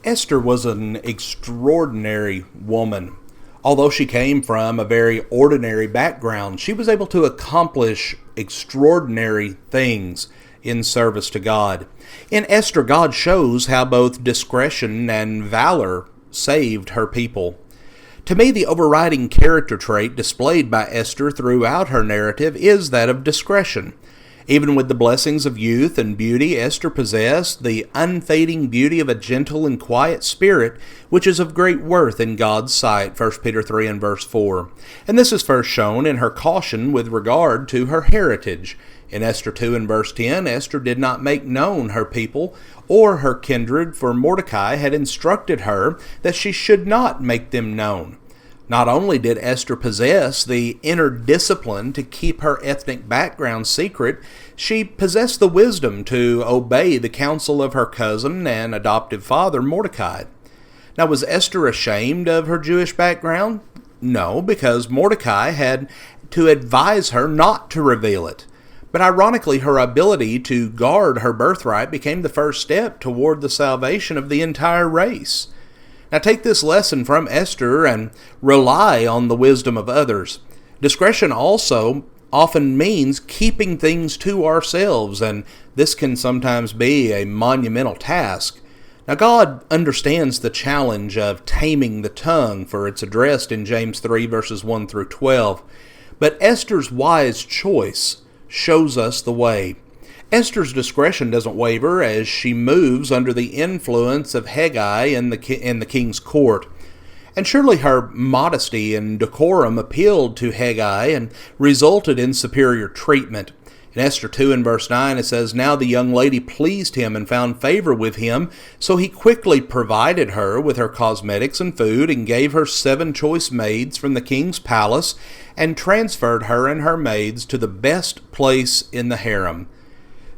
Esther was an extraordinary woman. Although she came from a very ordinary background, she was able to accomplish extraordinary things in service to God. In Esther, God shows how both discretion and valor saved her people. To me, the overriding character trait displayed by Esther throughout her narrative is that of discretion. Even with the blessings of youth and beauty, Esther possessed the unfading beauty of a gentle and quiet spirit, which is of great worth in God's sight, 1 Peter 3 and verse 4. And this is first shown in her caution with regard to her heritage. In Esther 2 and verse 10, Esther did not make known her people or her kindred, for Mordecai had instructed her that she should not make them known. Not only did Esther possess the inner discipline to keep her ethnic background secret, she possessed the wisdom to obey the counsel of her cousin and adoptive father, Mordecai. Now, was Esther ashamed of her Jewish background? No, because Mordecai had to advise her not to reveal it. But ironically, her ability to guard her birthright became the first step toward the salvation of the entire race. Now take this lesson from Esther and rely on the wisdom of others. Discretion also often means keeping things to ourselves, and this can sometimes be a monumental task. Now God understands the challenge of taming the tongue, for it's addressed in James 3 verses 1 through 12. But Esther's wise choice shows us the way. Esther's discretion doesn't waver as she moves under the influence of Hegai in the king's court. And surely her modesty and decorum appealed to Hegai and resulted in superior treatment. In Esther 2 and verse 9 it says, "Now the young lady pleased him and found favor with him, so he quickly provided her with her cosmetics and food and gave her 7 choice maids from the king's palace and transferred her and her maids to the best place in the harem."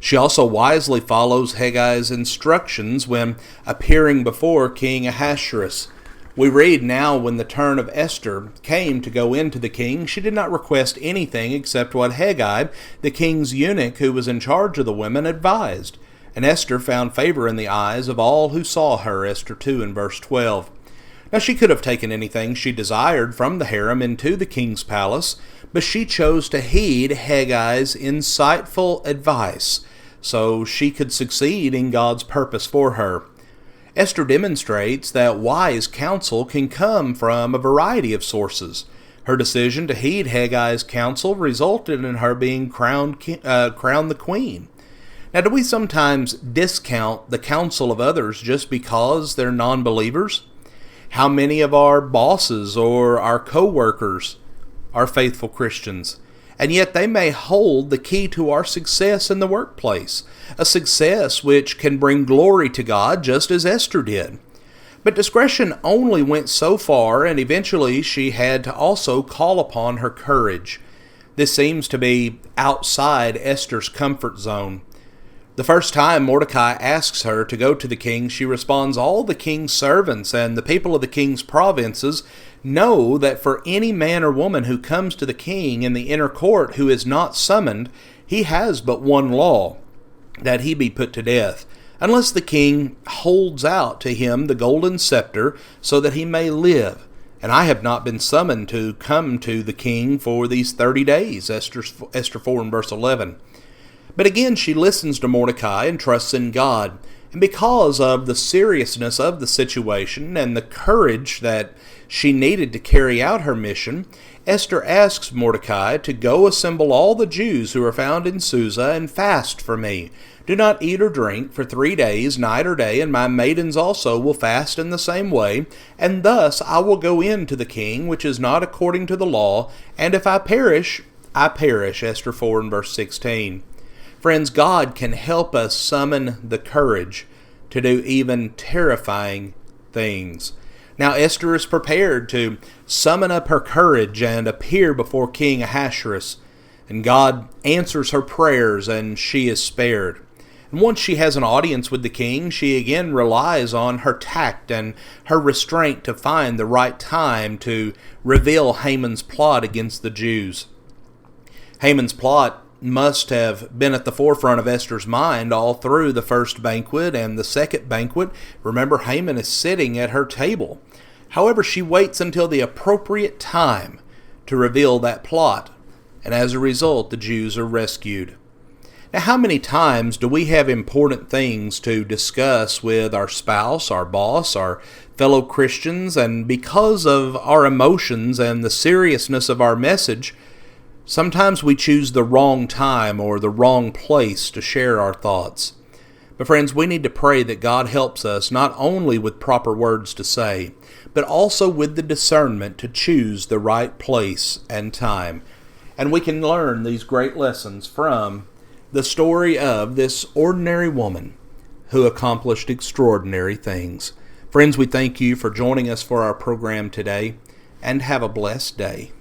She also wisely follows Hagai's instructions when appearing before King Ahasuerus. We read, "Now when the turn of Esther came to go in to the king, she did not request anything except what Hegai, the king's eunuch who was in charge of the women, advised. And Esther found favor in the eyes of all who saw her," Esther 2 and verse 12. Now she could have taken anything she desired from the harem into the king's palace, but she chose to heed Hagai's insightful advice so she could succeed in God's purpose for her. Esther demonstrates that wise counsel can come from a variety of sources. Her decision to heed Hagai's counsel resulted in her being crowned the queen. Now, do we sometimes discount the counsel of others just because they're non-believers? How many of our bosses or our co-workers are faithful Christians? And yet they may hold the key to our success in the workplace, a success which can bring glory to God just as Esther did. But discretion only went so far, and eventually she had to also call upon her courage. This seems to be outside Esther's comfort zone. The first time Mordecai asks her to go to the king, she responds, "All the king's servants and the people of the king's provinces know that for any man or woman who comes to the king in the inner court who is not summoned, he has but one law, that he be put to death, unless the king holds out to him the golden scepter so that he may live. And I have not been summoned to come to the king for these 30 days, Esther 4 and verse 11. But again, she listens to Mordecai and trusts in God. And because of the seriousness of the situation and the courage that she needed to carry out her mission, Esther asks Mordecai to go assemble all the Jews who are found in Susa and fast for me. Do not eat or drink for 3 days, night or day, and my maidens also will fast in the same way, and thus I will go in to the king, which is not according to the law, and if I perish, I perish." Esther 4 and verse 16. Friends, God can help us summon the courage to do even terrifying things. Now Esther is prepared to summon up her courage and appear before King Ahasuerus, and God answers her prayers and she is spared. And once she has an audience with the king, she again relies on her tact and her restraint to find the right time to reveal Haman's plot against the Jews. Haman's plot must have been at the forefront of Esther's mind all through the first banquet and the second banquet. Remember, Haman is sitting at her table. However, she waits until the appropriate time to reveal that plot, and as a result, the Jews are rescued. Now, how many times do we have important things to discuss with our spouse, our boss, our fellow Christians, and because of our emotions and the seriousness of our message, sometimes we choose the wrong time or the wrong place to share our thoughts. But friends, we need to pray that God helps us not only with proper words to say, but also with the discernment to choose the right place and time. And we can learn these great lessons from the story of this ordinary woman who accomplished extraordinary things. Friends, we thank you for joining us for our program today, and have a blessed day.